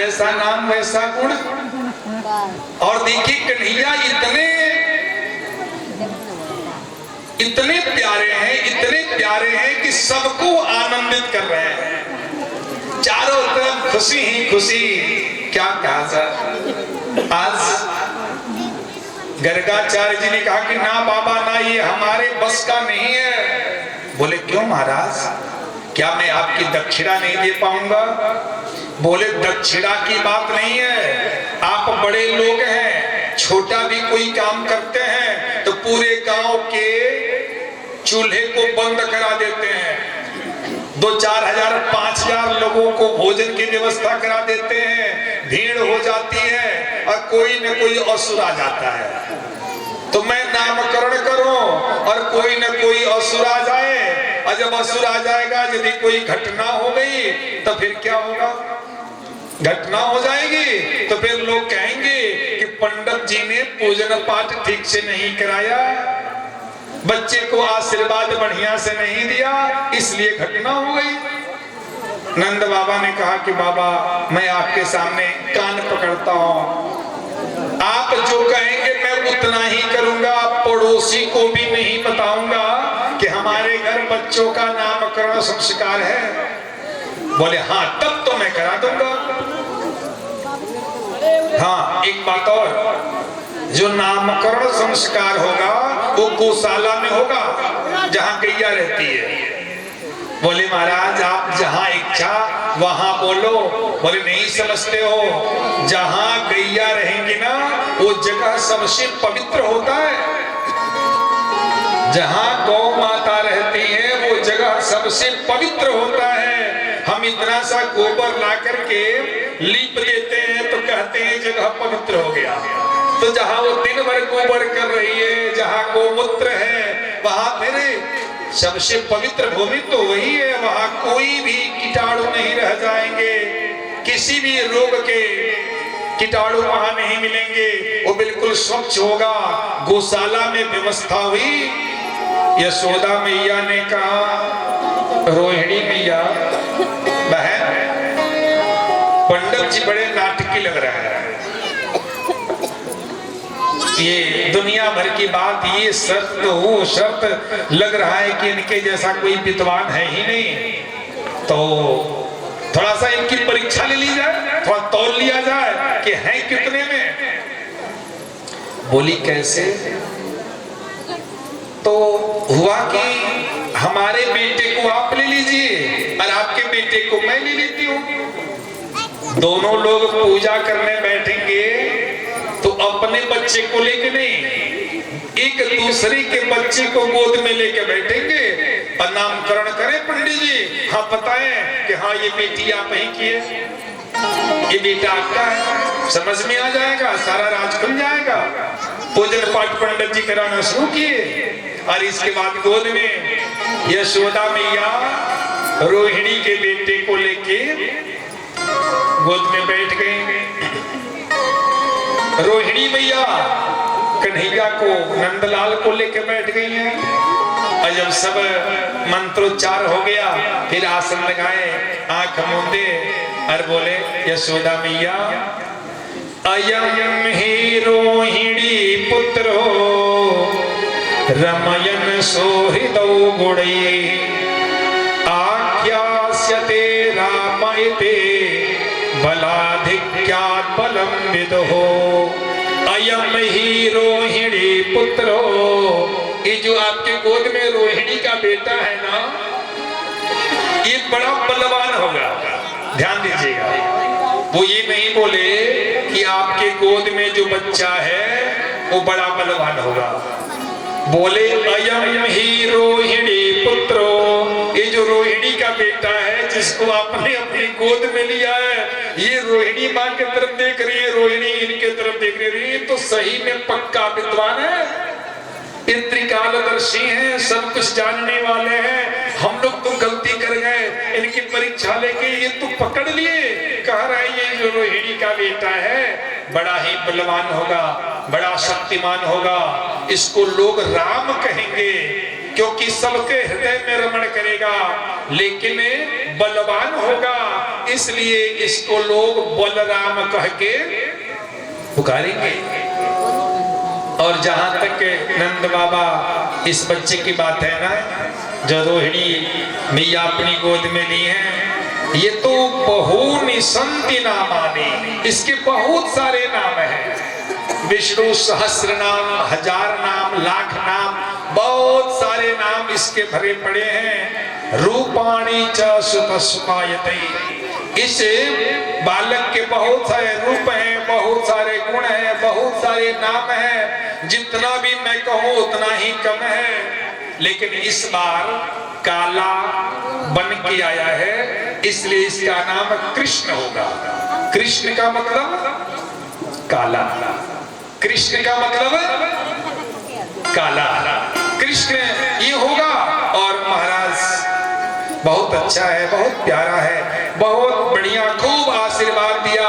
जैसा नाम वैसा गुण। और देखिए कन्हैया इतने प्यारे हैं कि सबको आनंदित कर रहे हैं। चारों तरफ खुशी ही खुशी। क्या कहा सर, आज गर्गाचार्य जी ने कहा कि ना बाबा ना, ये हमारे बस का नहीं है। बोले क्यों महाराज, क्या मैं आपकी दक्षिणा नहीं दे पाऊंगा? बोले दक्षिणा की बात नहीं है, आप बड़े लोग हैं, छोटा भी कोई काम करते हैं तो पूरे गांव के चूल्हे को बंद करा देते हैं, 2-4 हजार 5,000 लोगों को भोजन की व्यवस्था करा देते हैं, भीड़ हो जाती है और कोई न कोई असुर आ जाता है। तो मैं नामकरण करूं और कोई न कोई असुर आ जाए, और जब असुर आ जाएगा, यदि कोई घटना हो गई तो फिर क्या होगा? घटना हो जाएगी तो फिर लोग कहेंगे कि पंडित जी ने पूजन पाठ ठीक से नहीं कराया, बच्चे को आशीर्वाद बढ़िया से नहीं दिया, इसलिए घटना हो गई। नंद बाबा ने कहा कि बाबा मैं आपके सामने कान पकड़ता हूं, आप जो कहेंगे मैं उतना ही करूंगा, पड़ोसी को भी नहीं बताऊंगा कि हमारे घर बच्चों का नामकरण संस्कार है। बोले हाँ, तब तो मैं करा दूंगा। हाँ, एक बात और, जो नामकरण संस्कार होगा वो गौशाला में होगा, जहां गैया रहती है। बोले महाराज आप जहां इच्छा वहां बोलो। बोले नहीं समझते हो, जहां गैया रहेंगी ना वो जगह सबसे पवित्र होता है। जहां गौ माता रहती है वो जगह सबसे पवित्र होता है। हम इतना सा गोबर ला करके लीप देते हैं तो कहते हैं जगह पवित्र हो गया। तो जहां वो दिन भर गोबर कर रही है, जहां गोमूत्र है, वहां मेरे सबसे पवित्र भूमि तो वही है। वहां कोई भी कीटाणु नहीं रह जाएंगे, किसी भी रोग के कीटाणु वहां नहीं मिलेंगे, वो बिल्कुल स्वच्छ होगा। गौशाला में व्यवस्था हुई। यशोदा मैया ने कहा रोहिणी मैया बहन, पंडित जी बड़े नाटकी लग रहा है, ये दुनिया भर की बात, ये शर्त वो शर्त लग रहा है कि इनके जैसा कोई विद्वान है ही नहीं, तो थोड़ा सा इनकी परीक्षा ले ली जाए, थोड़ा तौल लिया जाए कि है कितने में। बोली कैसे? तो हुआ कि हमारे बेटे को आप ले लीजिए और आपके बेटे को मैं ले लेती हूँ। दोनों लोग पूजा करने बैठेंगे तो अपने बच्चे को लेके नहीं, एक दूसरे के बच्चे को गोद में लेके बैठेंगे और नामकरण करें पंडित जी, हाँ बताएं कि हाँ ये बेटी आप ही की है, ये बेटा आपका है। समझ में आ जाएगा, सारा राज खुल जाएगा। पूजन पाठ पंडित जी कराना शुरू किए और इसके बाद गोद में यशोदा मैया रोहिणी के बेटे को लेके गोद में बैठ गए। रोहिणी मैया कन्हैया को, नंदलाल को लेके बैठ गई हैं। और जब सब मंत्रोच्चार हो गया फिर आसन लगाए, आंख मूंदे और बोले यशोदा मैया अयम ही रोहिणी पुत्रो रमयन सोहृदौ गुणैः आख्यास्यते रामयते बलाधिक्यात् बलं विदुः। अयम ही रोहिणी पुत्रो, ये जो आपके गोद में रोहिणी का बेटा है ना, ये बड़ा बलवान होगा। ध्यान दीजिएगा, वो ये नहीं बोले कि आपके गोद में जो बच्चा है वो बड़ा बलवान होगा। बोले अयम ही रोहिणी पुत्रो, ये जो रोहिणी का बेटा है जिसको आपने अपनी गोद में लिया है, ये रोहिणी माँ की तरफ देख रही है, रोहिणी इनके तरफ देख रही है, तो सही में पक्का विद्वान है, त्रिकालदर्शी हैं, सब कुछ जानने वाले हैं। हम लोग तो गलती कर गए, इनकी परीक्षा लेके ये तो पकड़ लिए, कह रहा है ये जो रोहिणी का बेटा है बड़ा ही बलवान होगा, बड़ा शक्तिमान होगा, इसको लोग राम कहेंगे क्योंकि सबके हृदय में रमण करेगा, लेकिन बलवान होगा इसलिए इसको लोग बलराम कह के पुकारेंगे। और जहां तक नंद बाबा इस बच्चे की बात है ना, जो रोहिणी मैया अपनी गोद में ली है, ये तो बहुनी संति नामानि, इसके बहुत सारे नाम हैं। विष्णु सहस्र नाम, 1000 नाम, लाख नाम, बहुत सारे नाम इसके भरे पड़े हैं। रूपाणि च सुतस्मायते, इस बालक के बहुत सारे रूप हैं, बहुत सारे गुण हैं, बहुत सारे नाम हैं। जितना भी मैं कहूं उतना ही कम है। लेकिन इस बार काला बन के आया है, इसलिए इसका नाम कृष्ण होगा। कृष्ण का मतलब काला, कृष्ण का मतलब काला, कृष्ण ये होगा। और महाराज बहुत अच्छा है, बहुत प्यारा है, बहुत बढ़िया, खूब आशीर्वाद दिया।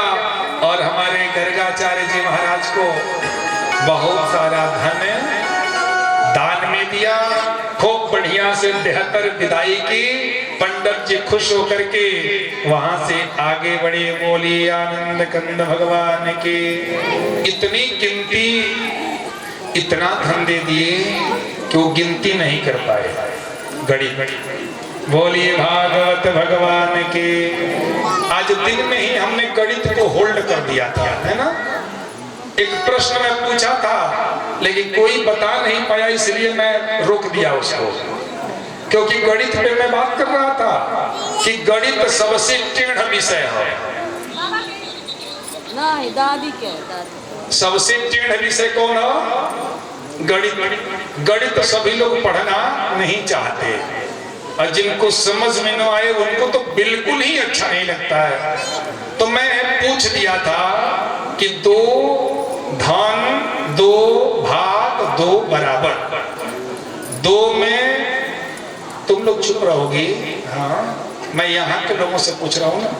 और हमारे गर्गाचार्य जी महाराज को बहुत सारा धन दान में दिया, खूब बढ़िया से 73 विदाई की। पंडित जी खुश होकर के वहां से आगे बढ़े, बोली आनंद कंद भगवान के। इतनी गिनती, इतना धन दे दिए कि वो गिनती नहीं कर पाए। घड़ी बोलिए भागवत भगवान के। आज दिन में ही हमने गणित को होल्ड कर दिया था, है ना। एक प्रश्न मैं पूछा था लेकिन कोई बता नहीं पाया, इसलिए मैं रोक दिया उसको। क्योंकि गणित पे मैं बात कर रहा था कि गणित सबसे टेढ़ विषय है। सबसे टेढ़ विषय कौन है? गणित। गणित सभी लोग पढ़ना नहीं चाहते, और जिनको समझ में न आए उनको तो बिल्कुल ही अच्छा नहीं लगता है। तो मैं पूछ दिया था कि 2 धन 2 भाग 2 बराबर। 2 में तुम लोग चुप रहोगी, हाँ मैं यहाँ के लोगों से पूछ रहा हूँ ना।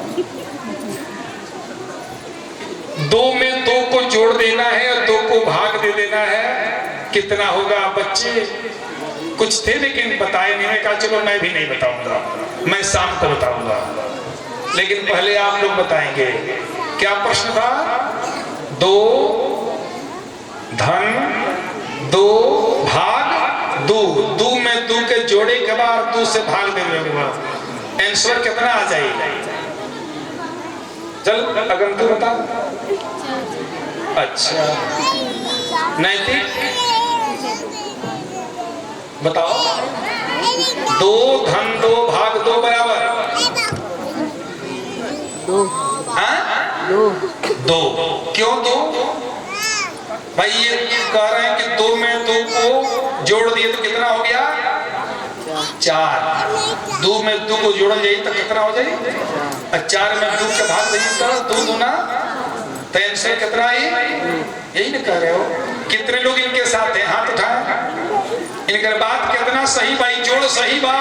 2 में 2 को जोड़ देना है और 2 को भाग दे देना है। कितना होगा? बच्चे कुछ थे लेकिन बताए नहीं। मैं कहा चलो मैं भी नहीं बताऊंगा, मैं शाम को बताऊंगा। लेकिन पहले आप लोग बताएंगे। क्या प्रश्न था? 2 धन 2 भाग 2। 2 में 2 के जोड़े के बाद 2 से भाग देने के बाद आंसर कितना आ जाएगा? चल अगर तू बता। अच्छा नैतिक बताओ। 2 धन 2 भाग 2 बराबर 2। क्यों 2? भाई ये कह रहे हैं कि 2 में 2 को जोड़ दिए तो कितना हो गया? 4। 2 में 2 को जोड़ जाए तो कितना हो जाए? 4 में 2 के भाग दीजिए तो 2 दूना तो आंसर कितना है? यही ना कह रहे हो। कितने लोग इनके साथ हैं? हाथ उठाए। इनका बात कितना सही भाई, जोड़ सही बा।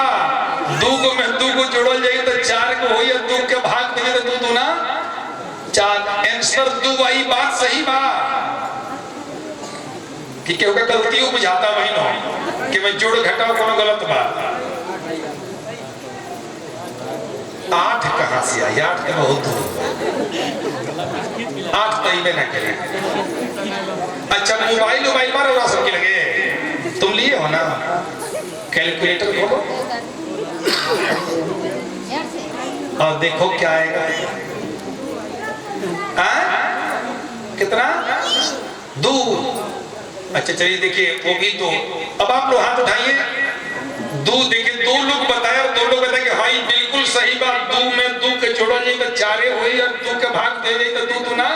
2 में 2 को जोड़ जाए तो 4 को हो, या 2 के भाग दीजिए तो 2 दूना 4। आंसर 2 भाई, बात सही बा। कि केहू का गलती हो बुझाता वही न कि मैं जोड़ घटाओ कोनो गलत बात। 8 कहां से आई? 8 तो बहुत दूर, 8 तो ही ना करे। अच्छा मोबाइल बार और सबके लगे, तुम लिए हो ना? कैलकुलेटर खोलो और देखो क्या आएगा। कितना? 2। अच्छा चलिए देखिए वो भी 2। अब आप लोग हाथ उठाइए। 2 देखिए, 2 लोग बताए और 2 लोग बताए कि हाँ बिल्कुल सही बात। 2 में 2 के जोड़ा जाए तो 4 हो, और 2 के भाग दे जाए तो 2 दूना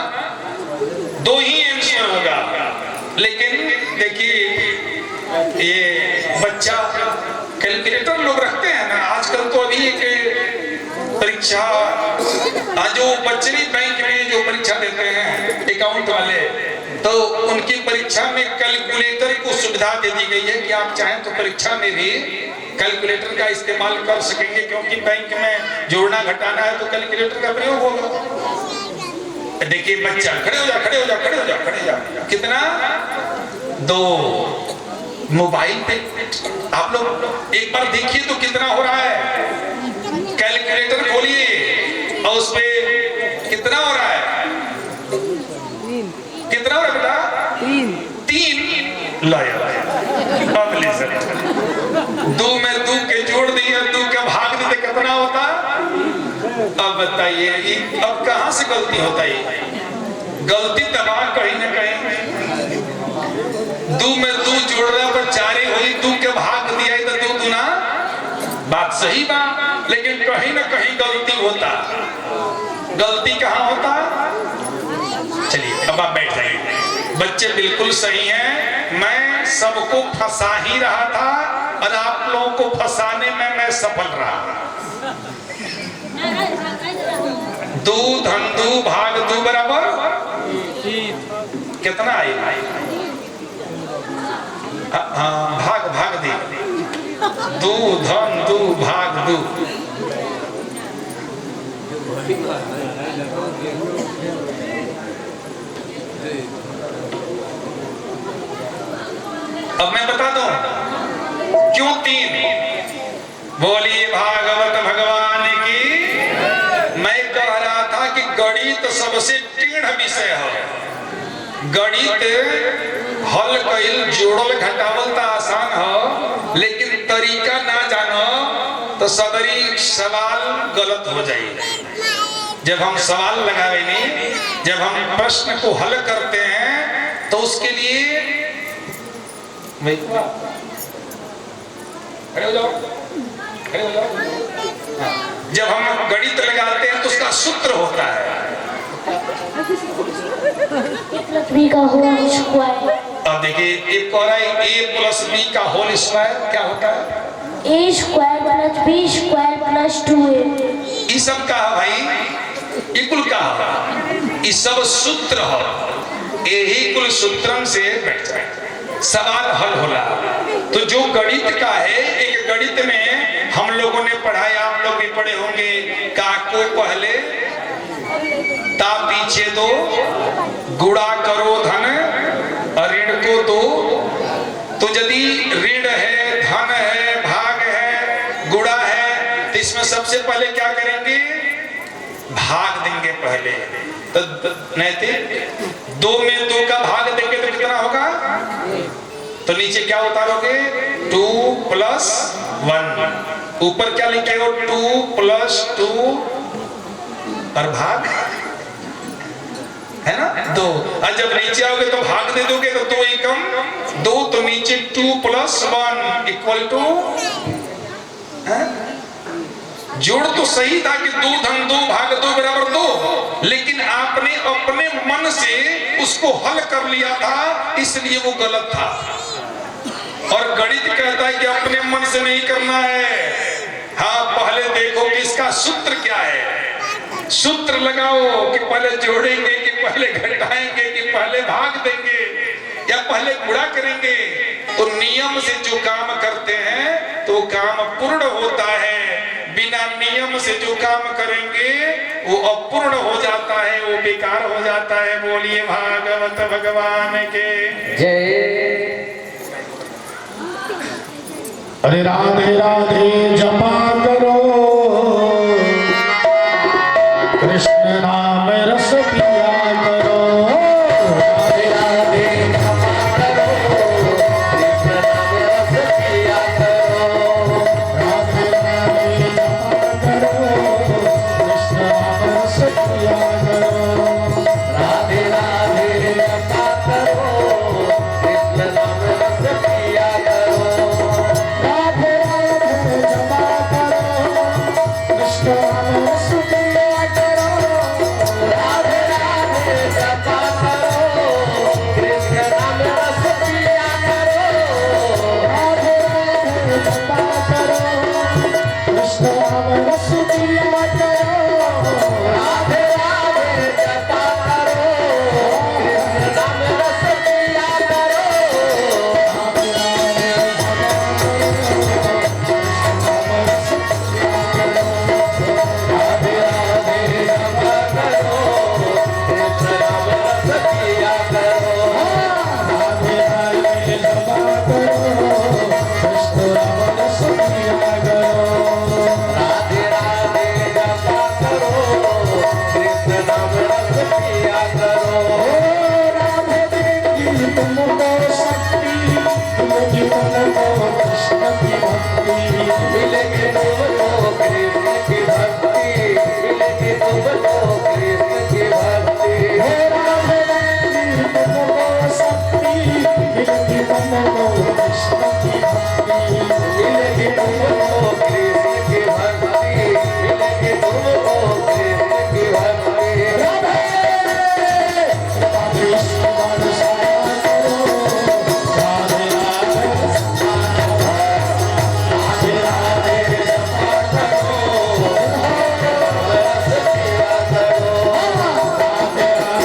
2 ही आंसर होगा। लेकिन देखिए ये बच्चा कैलकुलेटर लोग रखते हैं ना आजकल। तो अभी एक परीक्षा जो बच्चे बैंक में जो परीक्षा देते हैं अकाउंट वाले, तो उनकी परीक्षा में कैलकुलेटर को सुविधा दे दी गई है कि आप चाहें तो परीक्षा में भी कैलकुलेटर का इस्तेमाल कर सकेंगे। क्योंकि बैंक में जोड़ना घटाना है तो कैलकुलेटर का प्रयोग होगा। देखिए बच्चा खड़े हो जा, खड़े हो जा, खड़े हो जा, खड़े हो जा। कितना? 2। मोबाइल पे आप लोग एक बार देखिए तो कितना हो रहा है। कैलकुलेटर खोलिए उस पे कितना हो रहा है? कितना हो रहा है बेटा? 3 लाया। अब ले सकते 2 में 2 के जोड़ दिए, 2 के भाग देते कितना होता? अब बताइए अब कहां से गलती होता है? गलती दबा कहीं ना कहीं 2 में 2 जोड़ रहा पर 4 हुई, 2 के भाग दिया तो 2 दूना बात सही बात, लेकिन कहीं ना कहीं गलती होता। गलती कहां होता? चलिए अब आप बैठ जाइए। बच्चे बिल्कुल सही हैं, मैं सबको फंसा ही रहा था और आप लोगों को फंसाने में मैं सफल रहा। 2 धन 2 भाग 2 बराबर कितना आई? भाग भाग दी 2 धन 2 भाग 2। अब मैं बता दूं क्यों 3? बोलिए भागवत भगवान की। मैं कह रहा था कि गणित सबसे टेढ़ विषय है। गणित हल कईल जोड़ल घटावल तो आसान है, लेकिन तरीका ना जानो तो सदरी सवाल गलत हो जाएगा। जब हम सवाल लगावे नहीं, जब हम प्रश्न को हल करते हैं तो उसके लिए खड़े हो जाओ, खड़े हो जाओ। जब हम गणित लगाते हैं तो उसका सूत्र होता है अब देखिए एक कह रहा है a + b का होल स्क्वायर क्या होता है? a² + b² + 2a। ये सब का है भाई, इकुल का है, ये सब सूत्र है। यही कुल सूत्रम से बैठ जाए सवाल हल होला। तो जो गणित का है, एक गणित में हम लोगों ने पढ़ाया, आप लोग भी पढ़े होंगे, का को पहले ता पीछे 2 गुणा करो धन ऋण को 2। तो यदि ऋण है, धन है, भाग है, गुणा है, तो इसमें सबसे पहले क्या करेंगे? भाग देंगे पहले। तो नहीं 2 में 2 का भाग देंगे तो कितना होगा? तो नीचे क्या उतारोगे? 2 + 1। ऊपर क्या लिखेगा? 2 + 2 और भाग है ना 2। और जब नीचे आओगे तो भाग दे दोगे तो 2 एकम 2, तो नीचे 2 + 1 = जोड़ तो सही था कि 2 धन 2 भाग 2 बराबर 2, लेकिन आपने अपने मन से उसको हल कर लिया था, इसलिए वो गलत था। और गणित कहता है कि अपने मन से नहीं करना है। हाँ, पहले देखो कि इसका सूत्र क्या है। सूत्र लगाओ कि पहले जोड़ेंगे कि पहले घटाएंगे कि पहले भाग देंगे या पहले गुणा करेंगे। तो नियम से जो काम करते हैं तो काम पूर्ण होता है, बिना नियम से जो काम करेंगे वो अपूर्ण हो जाता है, वो बेकार हो जाता है। बोलिए भागवत भगवान के जय। अरे राधे राधे जपा करो, कृष्ण नाम रस पिया करो। राधे राधे जपा करो, कृष्ण नाम रस पिया करो। राधे राधे जपा करो, कृष्ण नाम रस पिया करो। राधे राधे जपा करो, कृष्ण नाम रस पिया करो। राधे राधे जपा करो, कृष्ण नाम रस पिया करो। राधे राधे जपा करो, कृष्ण नाम रस पिया करो। राधे राधे जपा करो, कृष्ण नाम रस पिया करो। राधे राधे जपा करो, कृष्ण नाम रस पिया करो। राधे राधे जपा करो, कृष्ण नाम रस पिया करो। राधे राधे जपा करो, कृष्ण नाम रस पिया करो। राधे राधे जपा करो, कृष्ण नाम रस पिया करो। राधे राधे जपा करो, मिलेगी तुमको कृष्ण की भक्ति, मिलेगी तुमको कृष्ण की भक्ति। हे राधे मिलेगी तुमको शक्ति, मिलेगी तुमको कृष्ण की भक्ति, मिलेगी तुमको कृष्ण की भक्ति, मिलेगी तुमको कृष्ण की भक्ति। राधे कृष्ण बरसाया करो, राधे राधे राधे राधे जपा करो, रस पिया करो, राधे राधे जपा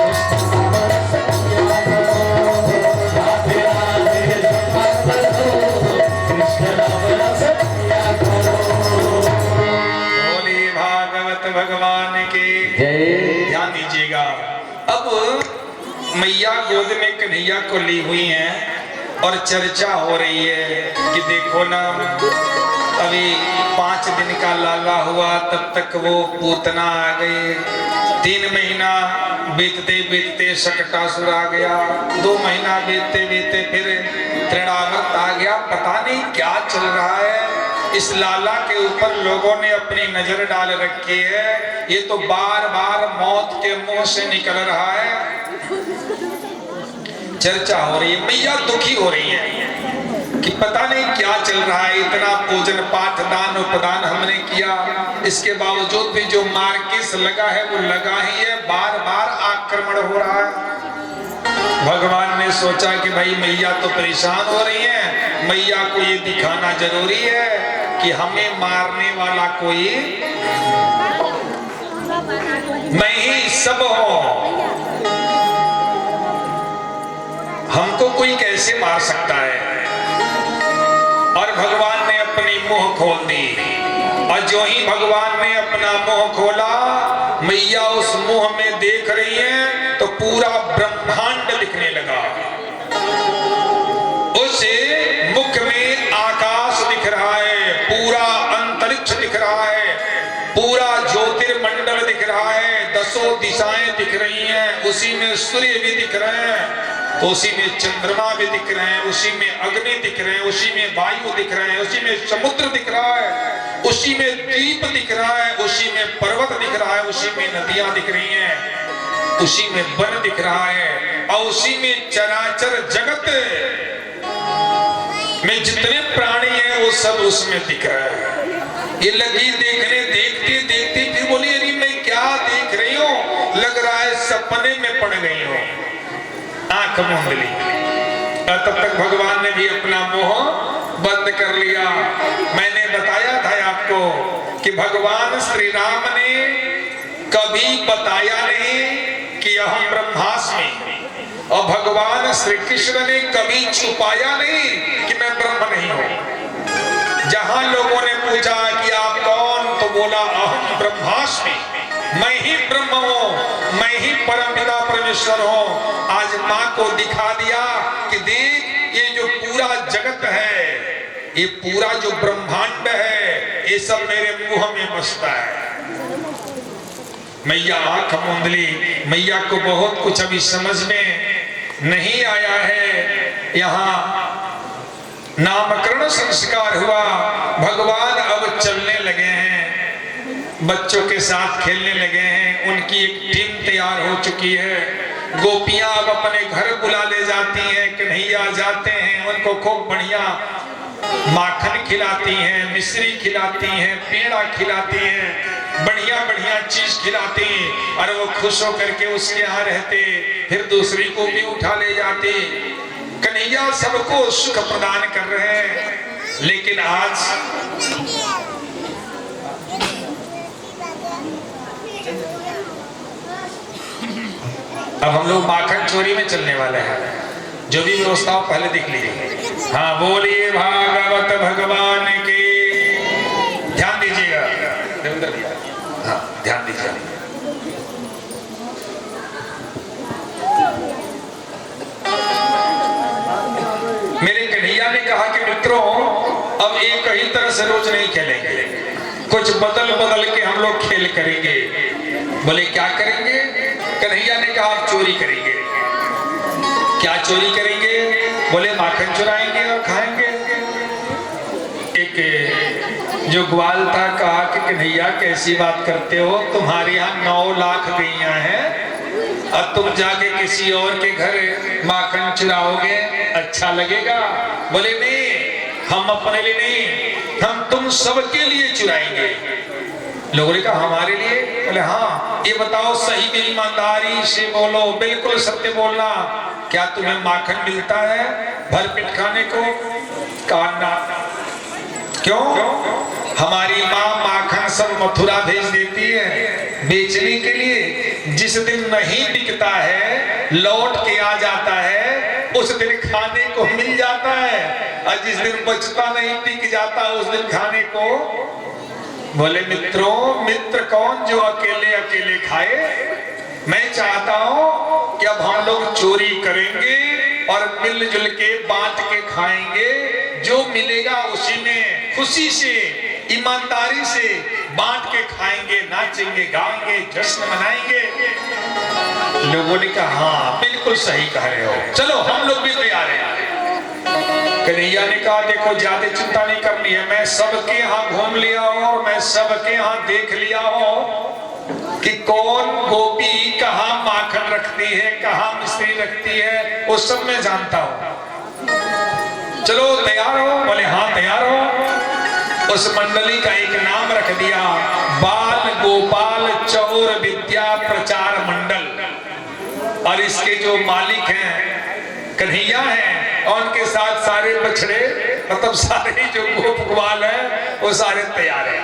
करो, कृष्ण नाम रस पिया करो, राधे राधे जपा करो, कृष्ण नाम रस पिया करो। बोले भागवत भगवान के जय। ध्यान दीजिएगा। अब मैया गोद में कन्हैया को ली हुई हैं और चर्चा हो रही है कि देखो ना, अभी 5 दिन का लाला हुआ तब तक वो पूतना आ गए, 3 महीना बीतते बीतते शकटासुर आ गया, 2 महीना बीतते बीतते फिर तृणावर्त आ गया। पता नहीं क्या चल रहा है, इस लाला के ऊपर लोगों ने अपनी नजर डाल रखी है, ये तो बार बार मौत के मुंह से निकल रहा है। चर्चा हो रही है, मैया दुखी हो रही है कि पता नहीं क्या चल रहा है, इतना पूजन पाठ दान उपदान हमने किया, इसके बावजूद भी जो मार्किस लगा है वो लगा ही है, बार बार आक्रमण हो रहा है। भगवान ने सोचा कि भाई मैया तो परेशान हो रही है, मैया को ये दिखाना जरूरी है कि हमें मारने वाला कोई मैं ही सब हूं, हमको कोई कैसे मार सकता है। और भगवान ने अपनी मुंह खोल दी, और जो ही भगवान ने अपना मुंह खोला, मैया उस मुंह में देख रही है तो पूरा ब्रह्मांड दिखने लगा। उस मुख में आकाश दिख रहा है, पूरा अंतरिक्ष दिख रहा है, पूरा ज्योतिर्मंडल दिख रहा है, 10 दिशाएं दिख रही हैं, उसी में सूर्य भी दिख रहे हैं, तो उसी में चंद्रमा भी दिख रहे हैं, उसी में अग्नि दिख रहे हैं, उसी में वायु दिख रहे हैं, उसी में समुद्र दिख रहा है, उसी में द्वीप दिख रहा है, उसी में पर्वत दिख रहा है, उसी में नदियां दिख रही हैं, उसी में वन दिख रहा है, और उसी में चराचर जगत में जितने प्राणी हैं वो सब उसमें दिख रहा है। ये लगी देखने, देखते देखते फिर बोली अरे मैं क्या देख रही हूँ, लग रहा है सपने में पड़ गई हूँ, आंख मूंद ली। तब तक भगवान ने भी अपना मुंह बंद कर लिया। मैंने बताया था आपको कि भगवान श्री राम ने कभी बताया नहीं कि अहम ब्रह्मास्मि, और भगवान श्री कृष्ण ने कभी छुपाया नहीं कि मैं ब्रह्म नहीं हूं। जहां लोगों ने पूछा कि आप कौन, तो बोला अहम ब्रह्मास्मि, मैं ही ब्रह्म हूं, मैं ही परमपिता परमेश्वर हूं। आज मां को दिखा दिया कि देख ये जो पूरा जगत है, ये पूरा जो ब्रह्मांड है, ये सब मेरे मुंह में बसता है। मैया आंख मूंद ली। मैया को बहुत कुछ अभी समझ में नहीं आया है। यहाँ नामकरण संस्कार हुआ, भगवान अब चलने लगे हैं, बच्चों के साथ खेलने लगे हैं, उनकी एक टीम तैयार हो चुकी है। गोपियां अब अपने घर बुला ले जाती हैं, कन्हैया जाते हैं, उनको खूब बढ़िया माखन खिलाती हैं, मिश्री खिलाती हैं, पेड़ा खिलाती हैं, बढ़िया बढ़िया चीज खिलाती, और वो खुश होकर के उसके यहाँ रहते, फिर दूसरी को भी उठा ले जाते। कन्हैया सबको सुख प्रदान कर रहे हैं। लेकिन आज अब हम लोग माखन चोरी में चलने वाले हैं। जो भी व्यवस्था हो पहले देख लीजिए। हाँ, बोलिए भागवत भगवान की। ध्यान दीजिएगा, देवेंद्र भैया, हाँ ध्यान दीजिए। मेरे कन्हैया ने कहा कि मित्रों अब एक ही तरह से रोज नहीं खेलेंगे, कुछ बदल बदल के हम लोग खेल करेंगे। बोले क्या करेंगे? कन्हैया ने कहा आप चोरी करेंगे। क्या चोरी करेंगे? बोले माखन चुराएंगे और खाएंगे। जो ग्वाल था कहा कि कन्हैया कैसी बात करते हो, तुम्हारे यहाँ 9 लाख गैया हैं और तुम जाके किसी और के घर माखन चुराओगे, अच्छा लगेगा? बोले नहीं, हम अपने लिए नहीं, हम तुम सबके लिए चुराएंगे। लोगों ने कहा हमारे लिए? बोले हाँ। ये बताओ सही में ईमानदारी से बोलो, बिल्कुल सत्य बोलना, क्या तुम्हें माखन मिलता है भर पेट खाने को? काना क्यों? हमारी माँ माखन सब मथुरा भेज देती है बेचने के लिए। जिस दिन नहीं बिकता है, लौट के आ जाता है, उस दिन खाने को मिल जाता है, और जिस दिन बचता नहीं, बिक जाता, उस दिन खाने को। बोले मित्रों, मित्र कौन जो अकेले अकेले खाए? मैं चाहता हूं कि अब हम लोग चोरी करेंगे और मिलजुल के बांट के खाएंगे, जो मिलेगा उसी में खुशी से ईमानदारी से बांट के खाएंगे, नाचेंगे, गाएंगे, जश्न मनाएंगे। लोगों ने कहा हाँ बिल्कुल सही कह रहे हो, चलो हम लोग भी तैयार हैं। कन्हैया ने कहा देखो ज्यादा चिंता नहीं करनी है, मैं सबके यहाँ घूम लिया हूं और मैं सबके यहाँ देख लिया हूं कि कौन गोपी कहाँ माखन रखती है, कहाँ मिश्री रखती है, वो सब मैं जानता हूं। चलो तैयार हो? बोले हाँ तैयार हो। उस मंडली का एक नाम रख दिया, बाल गोपाल चौर विद्या प्रचार मंडल। और इसके जो मालिक हैं कन्हैया हैं, और उनके साथ सारे बछड़े, मतलब सारे जो गोप ग्वाल है वो सारे तैयार हैं।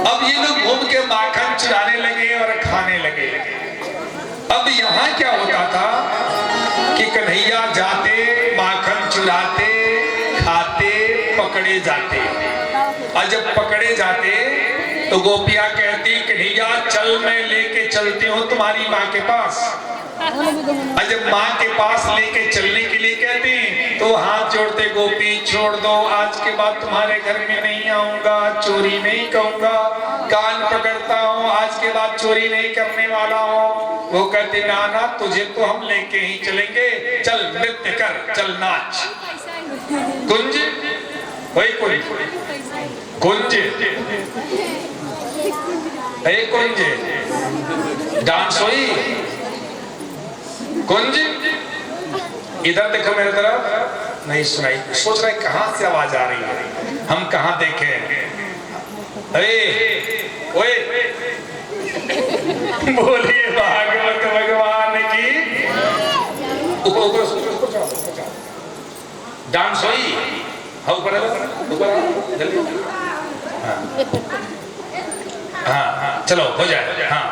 अब ये लोग घूम के माखन चुराने लगे और खाने लगे। अब यहाँ क्या होता था कि कन्हैया जाते, माखन चुराते, खाते, पकड़े जाते, और जब पकड़े जाते तो गोपियां कहती कन्हैया चल, मैं लेके चलती हूँ तुम्हारी माँ के पास। और जब माँ के पास लेके चलने के लिए कहती तो हाथ जोड़ते, गोपी छोड़ दो, आज के बाद तुम्हारे घर में नहीं आऊंगा, चोरी नहीं करूंगा, कान पकड़ता हूँ, आज के बाद चोरी नहीं करने वाला हूँ। वो कहती नाना तुझे तो हम लेके ही चलेंगे, चल नृत्य कर, चल नाच। कुंज वही कुंज कुंज डांस हुई कुंज। इधर देखो मेरे तरफ, नहीं सुनाई, सोच रहे कहां से आवाज आ रही है, हम कहां देखे? अरे ओए बोलिए भागवत भगवान की। डांस हुई, हाँ ऊपर जल्दी, हाँ चलो हो जाए, हाँ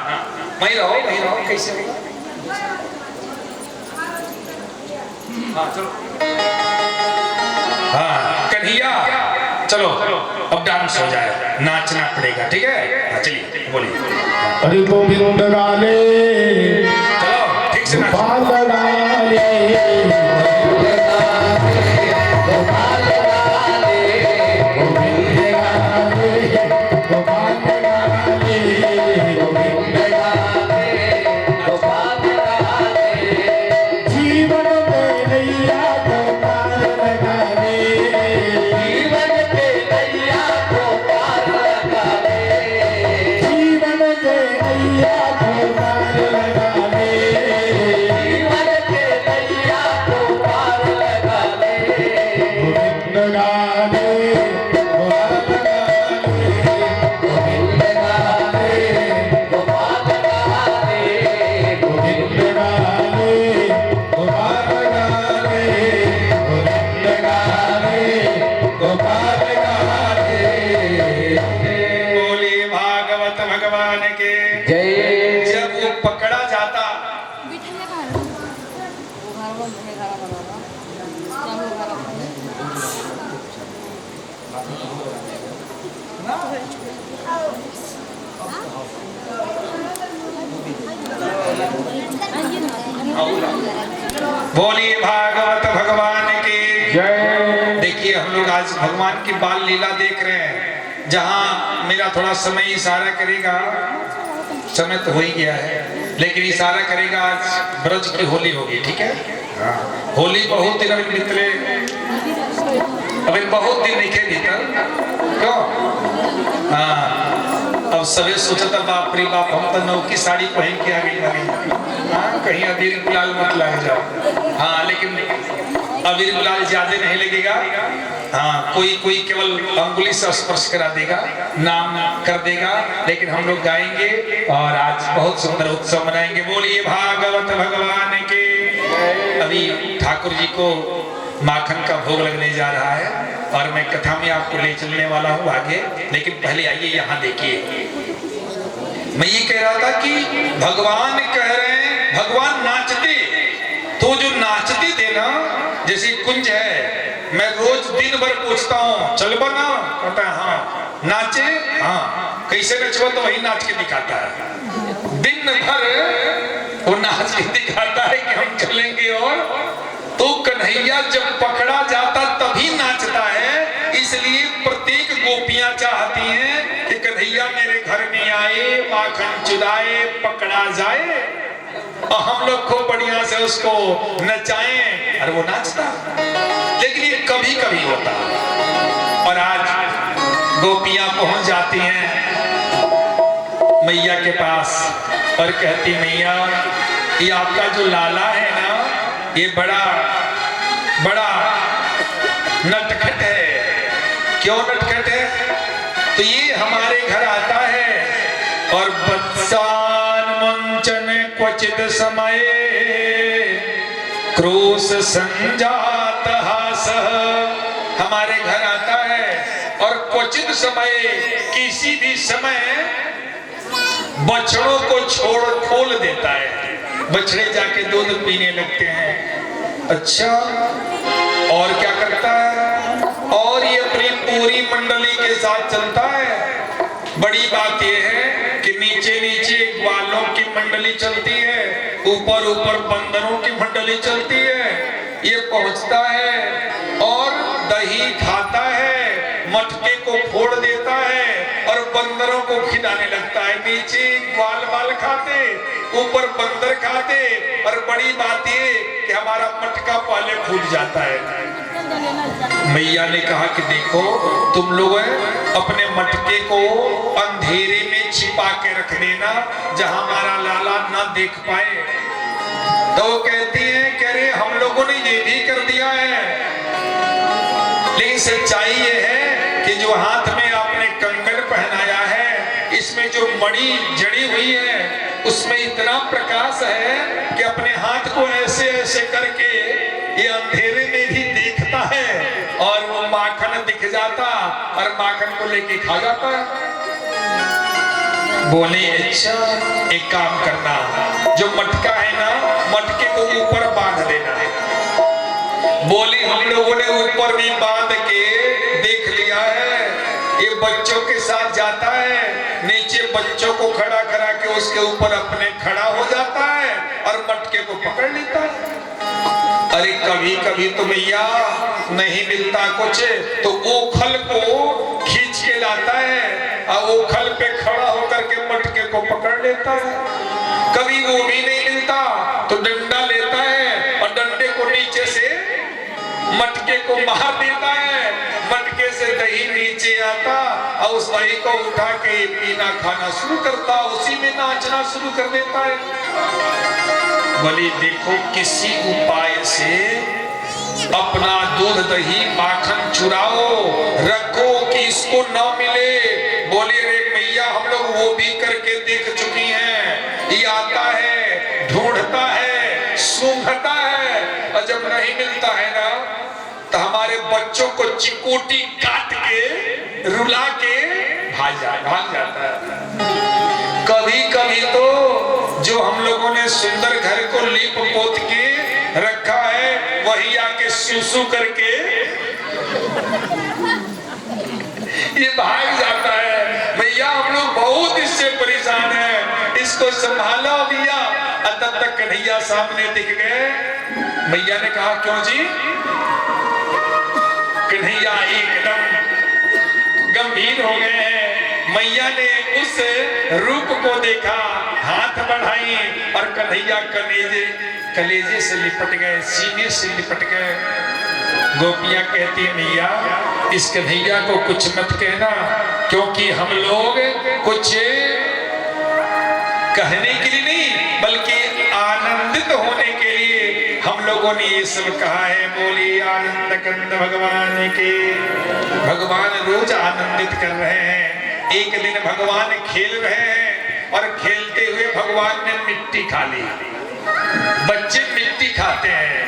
वहीं रहो कैसे? हाँ चलो, हाँ कन्हैया चलो अब डांस हो जाए, नाचना पड़ेगा, ठीक है? हाँ चलिए बोलिए। हरि गोविंद गाले, चलो ठीक से गोपाल गाले, गोपाल गाले, गोविंद गाले, गोपाल गाले, गोविंद गाले, गोपाल गाले, जीवन में नैया को पार लगावे, जीवन के नैया को पार लगावे, जीवन के नैया को पार लगावे, जीवन के नैया को पार लगावे, गोविंद गाले, गोपाल गाले, गोविंद गाले, गोपाल गाले, गोविंद गाले, गोपाल गाले, गोविंद गाले, गोपाल गाले। बोलिए भागवत भगवान के जय। जब वो पकड़ा जाता बोलिए भागवत भगवान की जय। देखिए हम लोग आज भगवान की बाल लीला देख रहे हैं, जहां मेरा थोड़ा समय इशारा करेगा, समय तो हो ही गया है, लेकिन इशारा करेगा आज ब्रज की होली होगी, ठीक है? होली बहुत दिन निकले, अभी बहुत दिन नहीं खेली क्यों? हाँ, अब सभी सोचा था बाप रे बाप हम तो नौ की साड़ी पहन के आ गई वाली। हाँ, कहीं अबीर गुलाल मत लग जाओ। हाँ, लेकिन अबीर गुलाल ज्यादा नहीं लगेगा। हाँ, कोई केवल अंगुली से स्पर्श करा देगा, नाम कर देगा, लेकिन हम लोग गाएंगे और आज बहुत सुंदर उत्सव मनाएंगे। बोलिए भागवत भगवान के। अभी ठाकुर जी को माखन का भोग लगने जा रहा है और मैं कथा में आपको ले चलने वाला हूँ आगे, लेकिन पहले आइए यहाँ देखिए। मैं ये कह रहा था कि भगवान कह रहे हैं, भगवान नाचते, तो जो नाचते थे ना, जैसे कुंज है, मैं रोज दिन भर पूछता हूँ चल बना, कहता है हाँ। नाचे, हाँ। कैसे नचवा? तो वही नाच के दिखाता है। दिन भर वो नाच के दिखाता है कि हम चलेंगे। और तो कन्हैया जब पकड़ा जाता तभी नाचता है। इसलिए प्रत्येक गोपियां चाहती हैं कि कन्हैया मेरे घर में आए, माखन चुराए, पकड़ा जाए और हम लोग खूब बढ़िया से उसको नचाएं। और वो नाचता, लेकिन ये कभी कभी होता। और आज गोपियां पहुंच जाती हैं मैया के पास और कहती मैया, ये आपका जो लाला है ना, ये बड़ा नटखट है। क्यों नटखट है? तो ये हमारे घर आता है और बत्सान मंचन क्वचित समय क्रोश संजात हास, हमारे घर आता है और क्वचित समय, किसी भी समय बछड़ों को खोल देता है। बछड़े जाके दूध पीने लगते हैं। अच्छा, और क्या करता है? और ये अपनी पूरी मंडली के साथ चलता है। बड़ी बात यह है कि नीचे नीचे ग्वालों की मंडली चलती है, ऊपर ऊपर बंदरों की मंडली चलती है। ये पहुंचता है और दही खाता है, मटके को फोड़ देता है और बंदरों को खिलाने लगता है। नीचे ग्वाल खाते, ऊपर बंदर खाते। और बड़ी बात ये कि हमारा मटका पहले फूट जाता है। मैया ने कहा कि देखो, तुम लोग अपने मटके को अंधेरे में छिपा के रख देना, जहां हमारा लाला ना देख पाए। तो वो कहती है, कह रहे हम लोगों ने ये भी कर दिया है, लेकिन सच्चाई ये है कि जो हाथ में आपने कंगन पहनाया है, इसमें जो मणि जड़ी हुई है, उसमें इतना प्रकाश है कि अपने हाथ को ऐसे ऐसे करके ये अंधेरे में भी देखता है और वो माखन दिख जाता और माखन को लेके खा जाता है। बोले अच्छा, एक काम करना, जो मटका है ना, मटके को ऊपर बांध देना है। बोली हम लोगों ने ऊपर भी बांध के देख लिया है। ये बच्चों के साथ जाता है, नीचे बच्चों को खड़ा करा के उसके ऊपर अपने खड़ा हो जाता है और मटके को पकड़ लेता है। अरे कभी कभी तो भैया नहीं मिलता कुछ, तो ओखल को खींच के लाता है और ओखल पे खड़ा होकर के मटके को पकड़ लेता है। कभी वो भी नहीं मिलता तो डंडा लेता है और डंडे को नीचे से मटके को मार देता है। मटके से दही नीचे आता और उस दही को उठा के पीना खाना शुरू करता, उसी में नाचना शुरू कर देता है। बोली देखो, किसी उपाय से अपना दूध दही माखन चुराओ, रखो कि इसको ना मिले। बोली रे मैया, हम लोग वो भी करके देख चुकी हैं। ये आता है, ढूंढता है, सूंघता है और जब नहीं मिलता है ना, तो हमारे बच्चों को चिकोटी काट के रुला के भाग जाता है। कभी कभी तो जो हम लोगों ने सुंदर घर को लीप पोत के रखा है, वही आके सुसु करके ये भाग जाता है। भैया हम लोग बहुत इससे परेशान हैं, इसको संभालो भैया। तब तक कन्हैया सामने दिख गए। भैया ने कहा क्यों जी? कन्हैया एकदम गंभीर हो गए हैं। मैया ने उस रूप को देखा, हाथ बढ़ाई और कन्हैया कलेजे से लिपट गए, सीने से लिपट गए। गोपियां कहती मैया इस कन्हैया को कुछ मत कहना, क्योंकि हम लोग कुछ कहने के लिए नहीं बल्कि आनंदित होने के लिए हम लोगों ने ये सब कहा है। बोली आनंद कंद भगवान के। भगवान रोज आनंदित कर रहे हैं। एक दिन भगवान खेल रहे हैं और खेलते हुए भगवान ने मिट्टी खा ली। बच्चे मिट्टी खाते हैं।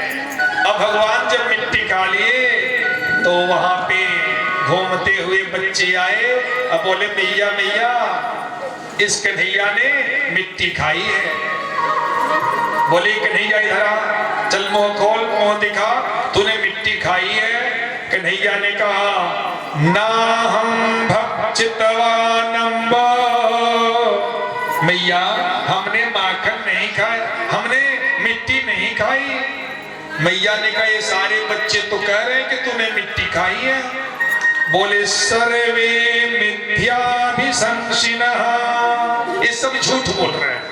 अब भगवान जब मिट्टी खा लिए तो वहां पे घूमते हुए बच्चे आए। अब बोले मैया मैया इस कन्हैया ने मिट्टी खाई है। बोले कन्हैया इधर आ, चल मुंह खोल, मुंह दिखा, तूने मिट्टी खाई है। कन्हैया ने कहा ना हम भक्षितवानंब, मैया हमने माखन नहीं खाया, हमने मिट्टी नहीं खाई। मैया ने कहा ये सारे बच्चे तो कह रहे हैं कि तूने मिट्टी खाई है। बोले सर्वे मिथ्याभिशंसिनः, ये सब झूठ बोल रहे हैं।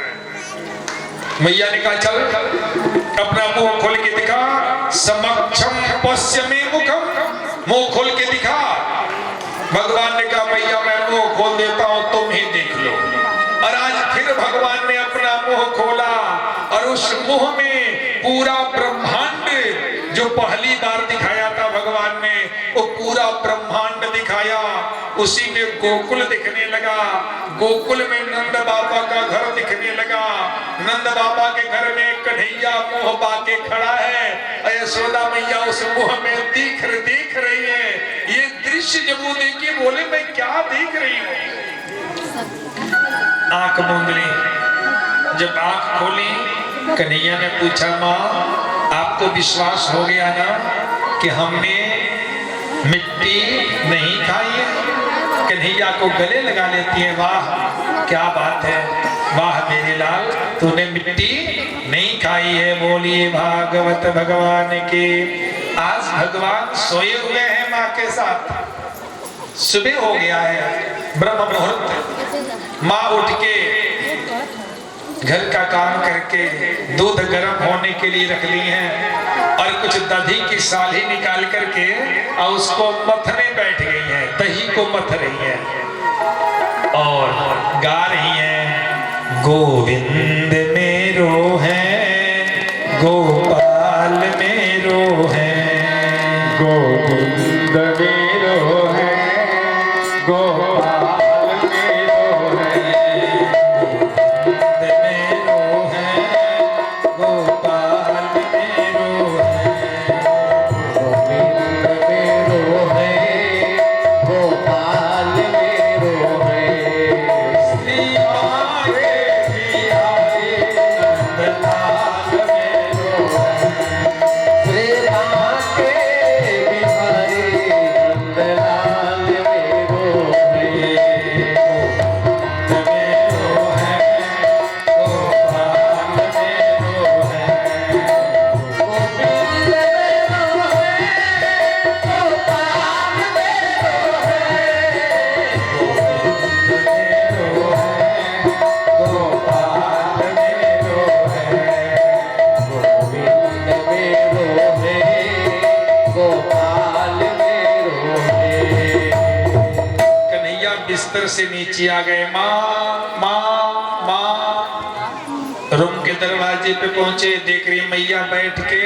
मैया ने कहा चल अपना मुंह खोल के दिखा। समक्षम पश्य मे मुखम, मुंह खोल के दिखा। भगवान ने कहा मैया मैं मुंह खोल देता हूं, तुम ही देख लो। और आज फिर भगवान ने अपना मुंह खोला और उस मुंह में पूरा ब्रह्मांड जो पहली बार दिखाया था भगवान ने, वो पूरा ब्रह्मांड दिखाया। उसी में गोकुल दिखने लगा। गोकुल में नंद बाबा का घर दिखने लगा। नंद बाबा के घर में कन्हैया मुंह बाके खड़ा है। यशोदा मैया उस मुंह में देख रही है। ये दृश्य जब वो देखी बोले मैं क्या देख रही हूँ। आंख मूंद ली। जब आंख खोली कन्हैया ने पूछा माँ आपको विश्वास हो गया ना कि हमने मिट्टी नहीं खाई है। कन्हैया को गले लगा लेती है। वाह क्या बात है, वाह मेरे लाल तूने मिट्टी नहीं खाई है। बोलिए भागवत भगवान के। आज भगवान सोए हुए हैं माँ के साथ। सुबह हो गया है, ब्रह्म मुहूर्त। माँ उठ के घर का काम करके दूध गर्म होने के लिए रख ली है और कुछ दही की साली निकाल करके और उसको मथने बैठ गई है। दही को मथ रही है और गा रही है गोविंद मेरो है गोपाल मेरो है, गोविंद मेरो है गोपाल मेरो है, मेरो है गोपाल मेरो है, गोविंद मेरो है गोपाल मेरो है, श्री आगे बिहारी नंदलाल मेरो है, श्री राम के बिहारी नंदलाल मेरो है, मेरो है गोपाल मेरो है, गोविंद मेरो है गोपाल मेरो है, मेरो है गोपाल मेरो है। गोविंद मेरो है गोपाल मेरो है। कन्हैया बिस्तर से नीचे आ गए। माँ माँ माँ। रूम के दरवाजे पे पहुंचे, देख रही मैया बैठ के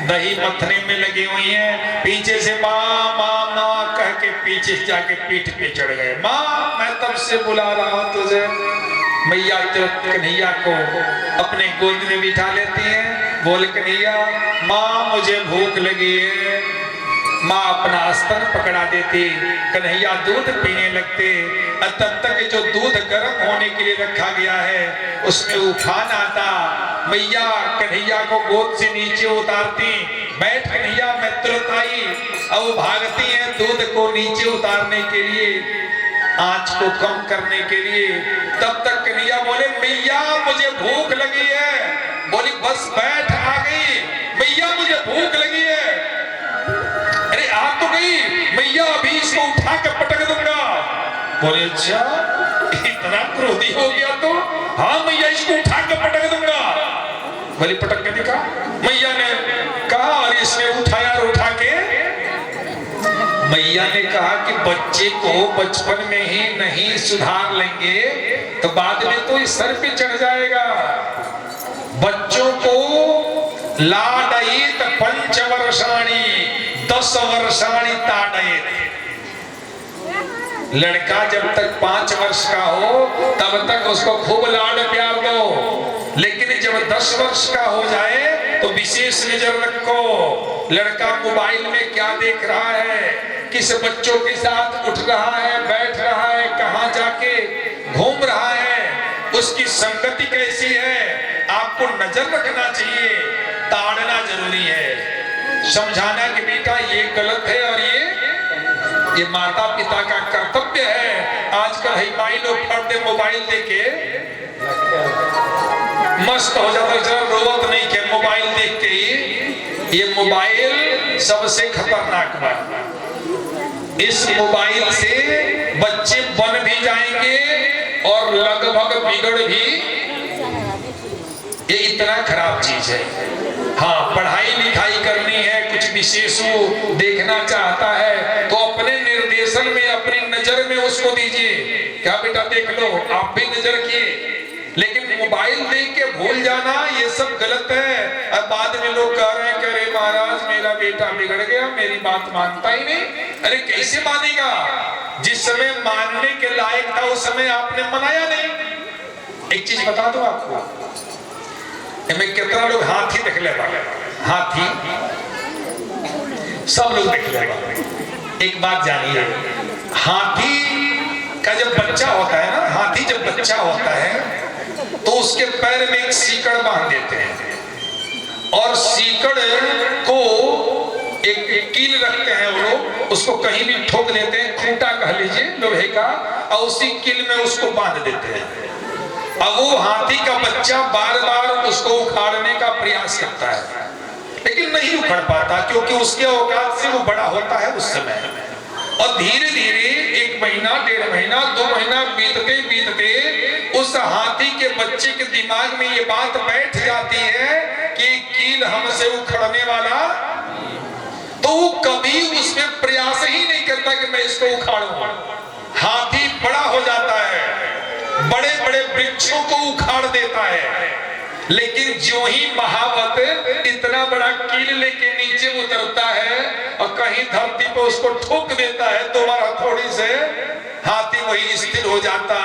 दही मथने में लगी हुई हैं। पीछे से माँ माँ माँ कह के पीछे से जाके पीठ पे चढ़ गए। माँ मैं तब से बुला रहा हूँ तुझे। मैया तुरंत कन्हैया को अपने गोद में बिठा लेती हैं। बोल कन्हैया माँ मुझे भूख लगी है। माँ अपना स्तन पकड़ा देती, कन्हैया दूध पीने लगते। और तब तक जो दूध गर्म होने के लिए रखा गया है उसमें उफान आता। मैया कन्हैया को गोद से नीचे उतारती। बैठ कन्हैया मैं तुरंत आई। और वो भागती है दूध को नीचे उतारने के लिए, आंच को कम करने के लिए। तब तक कन्हैया बोले मैया मुझे भूख लगी है। बोली बस बैठ, आ गई मैया मुझे भूख लगी है। अरे आ तो गई मैया, अभी इसको उठा के पटक दूंगा। बोले अच्छा इतना क्रोधी हो गया तो? हाँ मैया इसको उठा के पटक दूंगा। बोले पटक के दिखा। मैया ने कहा और इसने उठाया और उठा के मैया ने कहा कि बच्चे को बचपन में ही नहीं सुधार लेंगे तो बाद में तो इस सर पे चढ़ जाएगा। बच्चों को लाडयेत पंचवर्षाणि 10 वर्षाणि ताडयेत। लड़का जब तक 5 वर्ष का हो तब तक उसको खूब लाड प्यार दो, लेकिन जब 10 वर्ष का हो जाए तो विशेष नजर रखो। लड़का मोबाइल में क्या देख रहा है, किस बच्चों के साथ उठ रहा है, बैठ रहा है, कहां जाके घूम रहा है, उसकी संगति कैसी है, आपको नजर रखना चाहिए, ताड़ना जरूरी है, समझाना कि बेटा ये गलत है और ये माता पिता का कर्तव्य है। आजकल हिमाई लोग पढ़ते मोबाइल देके मस्त हो जाता है, रोवत नहीं के मोबाइल देखते ही। ये मोबाइल सबसे खतरनाक बात, इस मोबाइल से बच्चे बन भी जाएंगे और लगभग बिगड़ भी। ये इतना खराब चीज है। हाँ, पढ़ाई लिखाई करनी है, कुछ विशेष देखना चाहता है तो अपने निर्देशन में, अपनी नजर में उसको दीजिए, क्या बेटा देख लो, आप भी नजर किए। लेकिन मोबाइल देख के भूल जाना ये सब गलत है। अब बाद में लोग कह रहे हैं कि अरे महाराज मेरा बेटा बिगड़ गया, मेरी बात मानता ही नहीं। अरे कैसे मानेगा, जिस समय मानने के लायक था उस समय आपने मनाया नहीं। एक चीज बता दो आपको, में कितना लोग हाथी देख ले, हाथी सब लोग देख ले। एक बात जानिए, हाथी का जब बच्चा होता है ना, हाथी जब बच्चा होता है तो उसके पैर में एक सीकड़ बांध देते हैं और सीकड़ को एक कील रखते हैं वो लोग, उसको कहीं भी ठोक देते हैं, खूंटा कह लीजिए लोहे का, और उसी कील में उसको बांध देते हैं। अब वो हाथी का बच्चा बार बार उसको उखाड़ने का प्रयास करता है, लेकिन नहीं उखड़ पाता, क्योंकि उसके औकात से वो बड़ा होता है उस समय। और धीरे धीरे 1 महीना, 1.5 महीना, 2 महीना बीतते बीतते उस हाथी के बच्चे के दिमाग में ये बात बैठ जाती है कि कील हमसे उखड़ने वाला, तो वो कभी उसमें प्रयास ही नहीं करता कि मैं इसको उखाड़ूं। हाथी बड़ा हो जाता है, बड़े बड़े वृक्षों को उखाड़ देता है, लेकिन जो ही महावत इतना बड़ा कील लेके नीचे उतरता है और कहीं धरती पर उसको ठोक देता है दोबारा थोड़ी से, हाथी वही स्थिर हो जाता,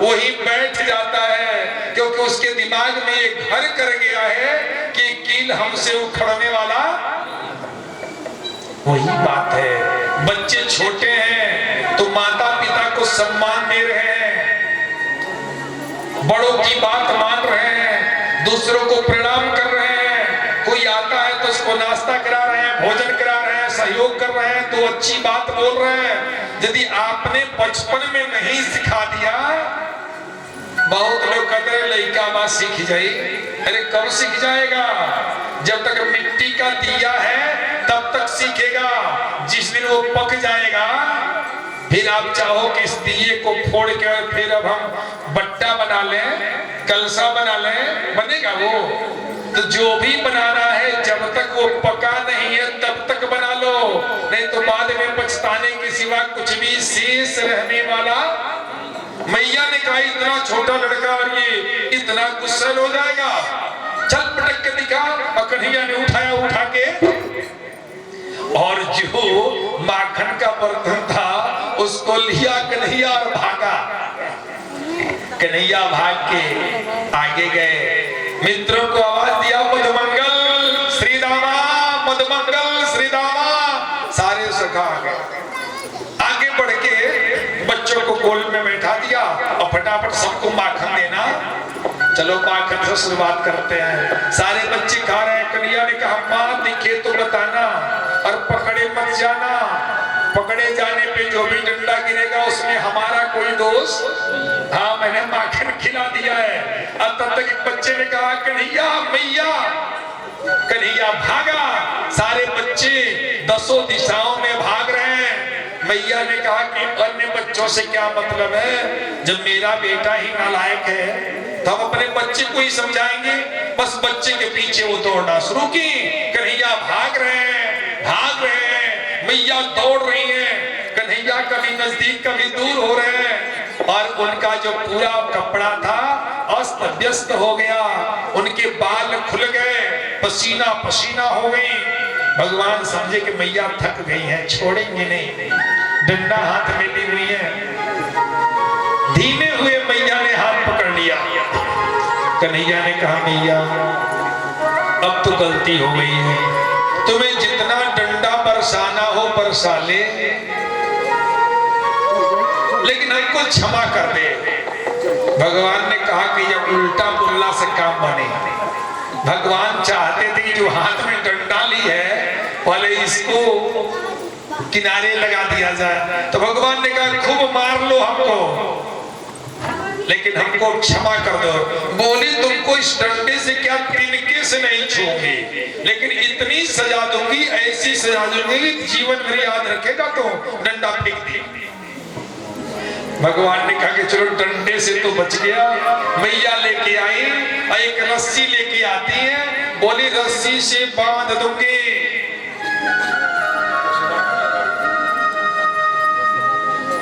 वही बैठ जाता है, क्योंकि उसके दिमाग में एक घर कर गया है कि कील हमसे उखड़ने वाला। वही बात है, बच्चे छोटे हैं तो माता पिता को सम्मान दे रहे हैं, बड़ों की बात मान रहे हैं, दूसरों को प्रणाम कर रहे हैं, कोई आता है तो उसको नाश्ता करा रहे हैं, भोजन करा रहे हैं, सहयोग कर रहे हैं, तो अच्छी बात बोल रहे हैं। यदि आपने बचपन में नहीं सिखा दिया, बहुत लोग कहते हैं लड़का बात सीख जाए। अरे कब सीख जाएगा, जब तक मिट्टी का दिया है तब तक सीखेगा, जिस दिन वो पक जाएगा फिर आप चाहो कि इस दिए को फोड़ कर फिर अब हम बट्टा बना लें, कलसा बना लें, बनेगा वो? तो जो भी बनाना है जब तक वो पका नहीं है तब तक बना लो, नहीं तो बाद में पछताने के सिवा कुछ भी शेष रहने वाला। मैया ने कहा इतना छोटा लड़का और ये इतना गुस्सा हो जाएगा, चल पटक के दिखा। कन्हैया ने उठाया, उठा के, और जो माखन का बर्तन था उसको लिया कन्हैया और भागा। कन्हैया भाग के आगे गए, मित्रों को आवाज दिया मधुमंगल श्री रामा, मधुमंगल श्री रामा। सारे सखा आ गए, आगे बढ़ के बच्चों को गोल में बैठा दिया और फटाफट सबको माखन देना। चलो माखन से शुरुआत करते हैं। सारे बच्चे खा रहे हैं। कन्हैया ने कहा मां दिखे तो बताना और पकड़े मत जाना, पकड़े जाने पे जो भी डंडा गिरेगा उसमें हमारा कोई दोष। हाँ, मैंने माखन खिला दिया है। अब तब तक एक बच्चे ने कहा कन्हैया मैया। कन्हैया भागा, सारे बच्चे 10 दिशाओं में भाग रहे हैं। मैया ने कहा कि अन्य बच्चों से क्या मतलब है, जब मेरा बेटा ही नालायक है तो हम अपने बच्चे को ही समझाएंगे। बस बच्चे के पीछे वो दौड़ना शुरू की। कन्हैया भाग रहे हैं, भाग रहे हैं, मैया दौड़ रही है। कभी नजदीक कभी दूर हो रहे हैं, और उनका जो पूरा कपड़ा था अस्त व्यस्त हो गया, उनके बाल खुल गए, पसीना पसीना हो गई। भगवान समझे कि मैया थक गई हैं, छोड़ेंगे नहीं, डंडा हाथ में ली हुई है। धीमे हुए मैया ने हाथ पकड़ लिया। कन्हैया ने कहा मैया अब तो गलती हो गई है, तुम्हें जितना डंडा बरसाना हो बरसा ले, लेकिन हमको क्षमा कर दे। भगवान ने कहा कि ये उल्टा पुल्ला से काम बने। भगवान चाहते थे कि जो हाथ में डंडा ली है पहले इसको किनारे लगा दिया जाए। तो भगवान ने कहा खूब मार लो हमको, लेकिन हमको क्षमा कर दो। बोली तुमको इस डंडे से क्या तिनके से नहीं छूंगी, लेकिन इतनी सजा दूंगी, ऐसी सजा दूंगी जीवन भर याद रखेगा। तो डंडा फेंक दी। भगवान ने कहा कि चलो डंडे से तो बच गया। मैया लेके आई, एक रस्सी लेके आती है, बोली रस्सी से बांध दूंगी।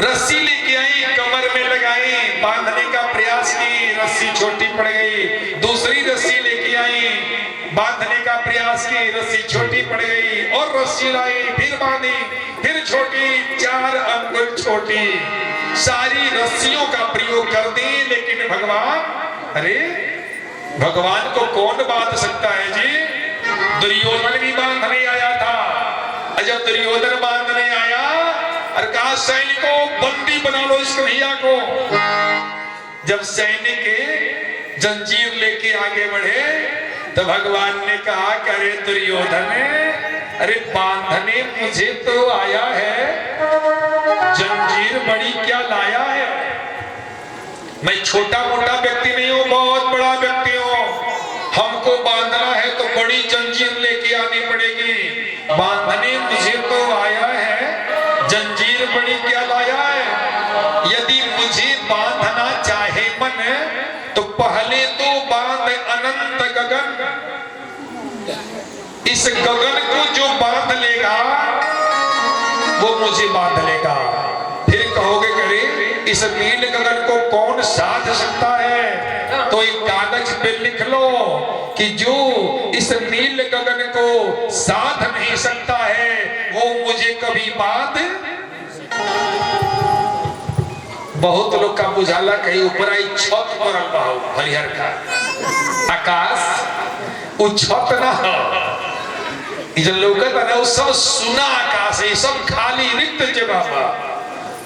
रस्सी लेके आई, कमर में लगाई, बांधने का प्रयास की, रस्सी छोटी पड़ गई। दूसरी रस्सी लेके आई, बांधने का प्रयास की, रस्सी छोटी पड़ गई। और रस्सी लाई, फिर बांधी, फिर छोटी, 4 अंगुल छोटी। सारी रस्सियों का प्रयोग कर दी, लेकिन भगवान, अरे भगवान को कौन बांध सकता है जी? दुर्योधन भी बांधने आया था। जब दुर्योधन बांधने आया और कहा सैनिकों बंदी बना लो इस कन्हैया को। जब सैनिक जंजीर लेके आगे बढ़े तो भगवान ने कहा कि अरे दुर्योधन, अरे बांधने मुझे तो आया है, जंजीर बड़ी क्या लाया है? मैं छोटा मोटा व्यक्ति नहीं हूं, बहुत बड़ा व्यक्ति हूं। हमको बांधना है तो बड़ी जंजीर लेके आनी पड़ेगी। बांधने मुझे तो आया है, जंजीर बड़ी क्या लाया है? यदि मुझे बांधना चाहे मन तो पहले तो बांध अनंत गगन। इस गगन को जो बांध लेगा वो मुझे बांध लेगा। फिर कहोगे करे इस नील गगन को कौन साध सकता है? तो एक कागज पे लिख लो कि जो इस नील गगन को साध नहीं सकता है वो मुझे कभी बांध। बहुत लोग का बुझाला कहीं ऊपर आई छत पर हरिहर का आकाश, वो छत ना हो जो लोग वो सब सुना आकाश है, सब खाली रिक्त जगह।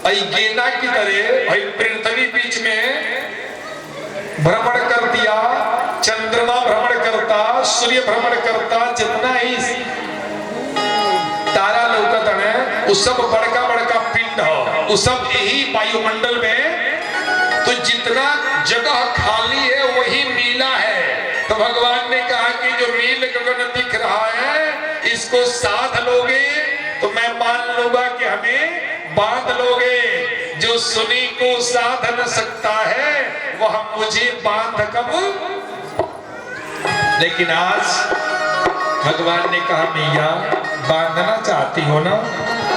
गेंदा की तरह भाई पृथ्वी बीच में भ्रमण कर दिया, चंद्रमा भ्रमण करता, सूर्य भ्रमण करता, जितना ही तारा लौकत है वो सब बड़का बड़का पिंड हो, वो सब यही वायुमंडल में। तो जितना जगह खाली है वही नीला है। तो भगवान ने कहा कि जो नील गगन दिख रहा है इसको साध लोगे तो मैं मान लूंगा कि हमें बांध लोगे। जो सुनी को साध न सकता है वह मुझे बांध कब। लेकिन आज भगवान ने कहा मैया बांधना चाहती हो ना?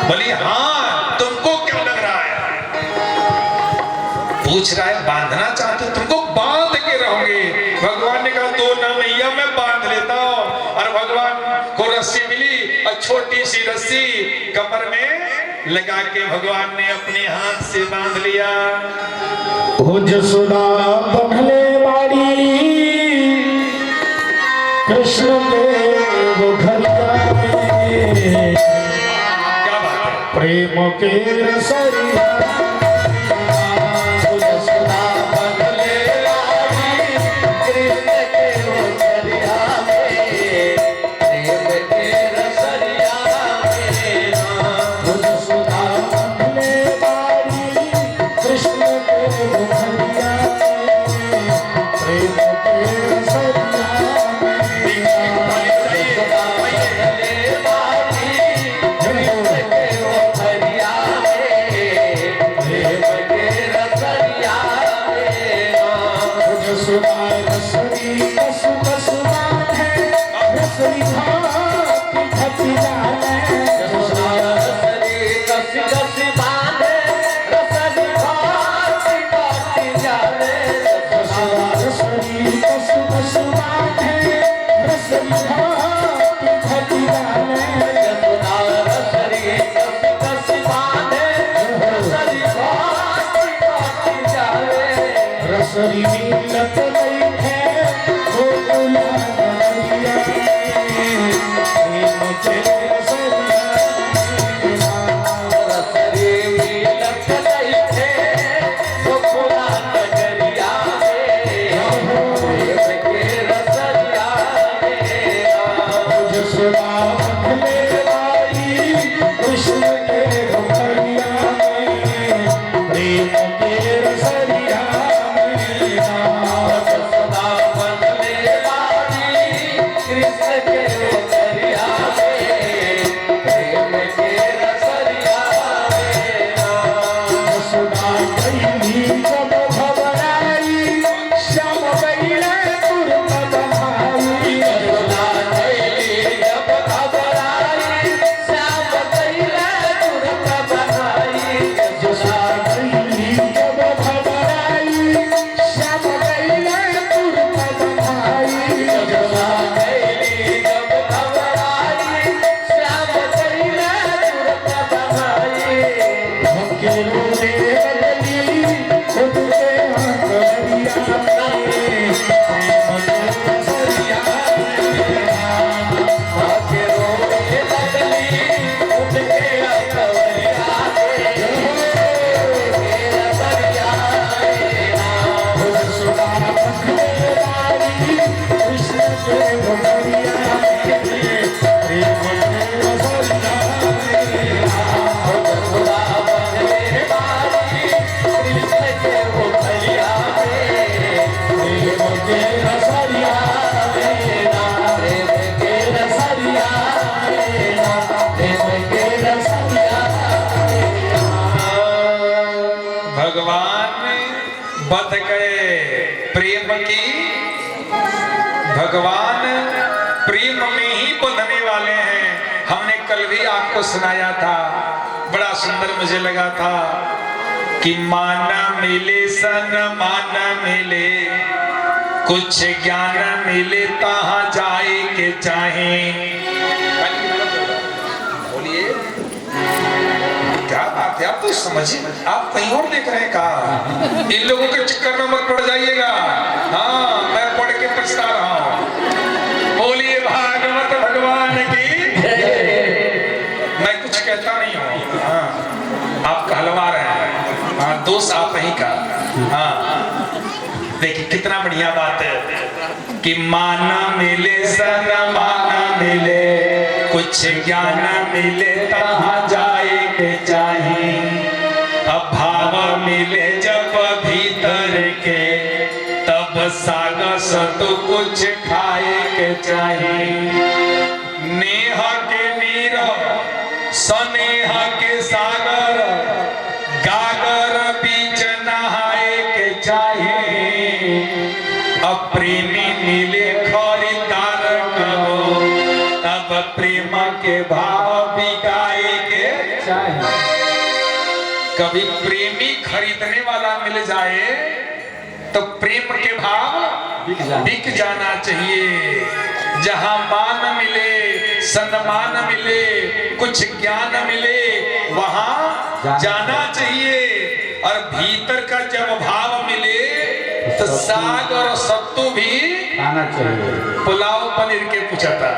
बोली हाँ, तुमको क्या लग रहा है? पूछ रहा है बांधना चाहते हो, तुमको बांध के रहोगे। भगवान ने कहा दो ना मैया, मैं बांध लेता हूं। और भगवान को रस्सी मिली और छोटी सी रस्सी कमर में लगा के भगवान ने अपने हाथ से बांध लिया। ओ जसोदा बंधले बाड़ी कृष्ण देव घरिया में, क्या बात है? प्रेम के रसरिया। कस कस बांधे कस बांधे रसरी भांति घटिया में। यशोदा रसरी कस कस बांधे रसरी भांति घटी जावे। रसरी मिलत नहीं है गोकुला नगरिया में। प्रेम के रसरिया रसरी मिलत नहीं है गोकुला नगरिया में। प्रेम के रसरिया में। जसोदा बंधले वाली कृष्ण के घरिया में। प्रेम के रसरिया में। यशोदा बंधले वाली कृष्ण के रसरिया में। प्रेम के रसरिया में। जसोदा कैली जब घबराई श्याम गईले तुरंत बधाई। यशोदा कैली जब घबराई श्याम गईले तुरंत बधाई। जसोदा कैली जब घबराई श्याम गईले तुरंत बधाई। यशोदा कैली जब घबराई श्याम गईले तुरंत बधाई। भक्के रोने लगली खुद के हंकरिया में। प्रेम के रसरिया में। आके रोने लगली उनके अकबरिया के रसरिया में। जसोदा बंधले वाली कृष्ण के घरिया में। प्रेम के रसरिया में। यशोदा बंधले वाली कृष्ण के रसरिया में। प्रेम के रसरिया में। प्रेम के रसरिया में। प्रेम के रसरिया भगवान बध गए प्रेम की। भगवान प्रेम में ही बंधने वाले हैं। हमने कल भी आपको सुनाया था, बड़ा सुंदर मुझे लगा था कि मान मिले सन मान मिले, कुछ ज्ञान मिले तहाँ जाए के चाहे। बोलिए क्या बात है, आप तो समझिए, आप कहीं और देख रहे हैं कहा। इन लोगों के चक्कर में मत पड़ जाइएगा। हाँ, मैं पढ़ के पछता रहा हूँ। बोलिए भागवत भगवान की। मैं कुछ कहता नहीं हूँ। हाँ, आप कहलवा रहे हैं। हाँ, दोष आप ही का। हाँ, देखिए कितना बढ़िया बात है कि मान मिले सन मान मिले, कुछ ज्ञान मिले तहाँ जाए के चाहे। अभाव मिले जब भीतर के, तब साग सतु कुछ खाए के चाहे। नेह के नीर स्नेह के सागर, गागर बीच नहाए के चाहे। अप्रेमी मिले खरीदार कहो, तब प्रेम के भाव बिकाए के चाहे। कभी प्रेमी खरीदने वाला मिल जाए तो प्रेम के भाव बिक जाना चाहिए। जहां मान मिले, सम्मान मिले, कुछ ज्ञान मिले, वहां जाना चाहिए। और भीतर का जब भाव मिले तो साग और सत्तू भी आना चाहिए। पुलाव पनीर के पूछता,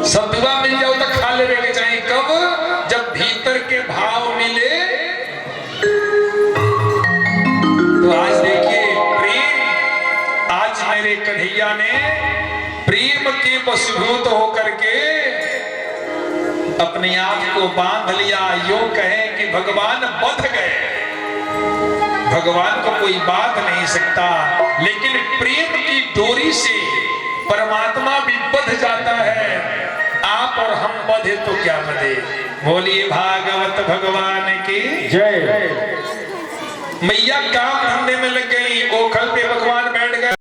सतुआ मिल जाओ तो खा लेवे के चाहिए। कब? जब भीतर के भाव मिले। तो आज देखिए प्रेम, आज मेरे कन्हैया ने प्रेम के वशीभूत होकर के अपने आप को बांध लिया। यो कहे कि भगवान बध गए। भगवान को कोई बांध नहीं सकता, लेकिन प्रेम की डोरी से परमात्मा भी बध जाता है। आप और हम बधे तो क्या बधे। बोलिए भागवत भगवान की जय। मैया काम धंधे में लग गई, ओखल पे भगवान बैठ गए।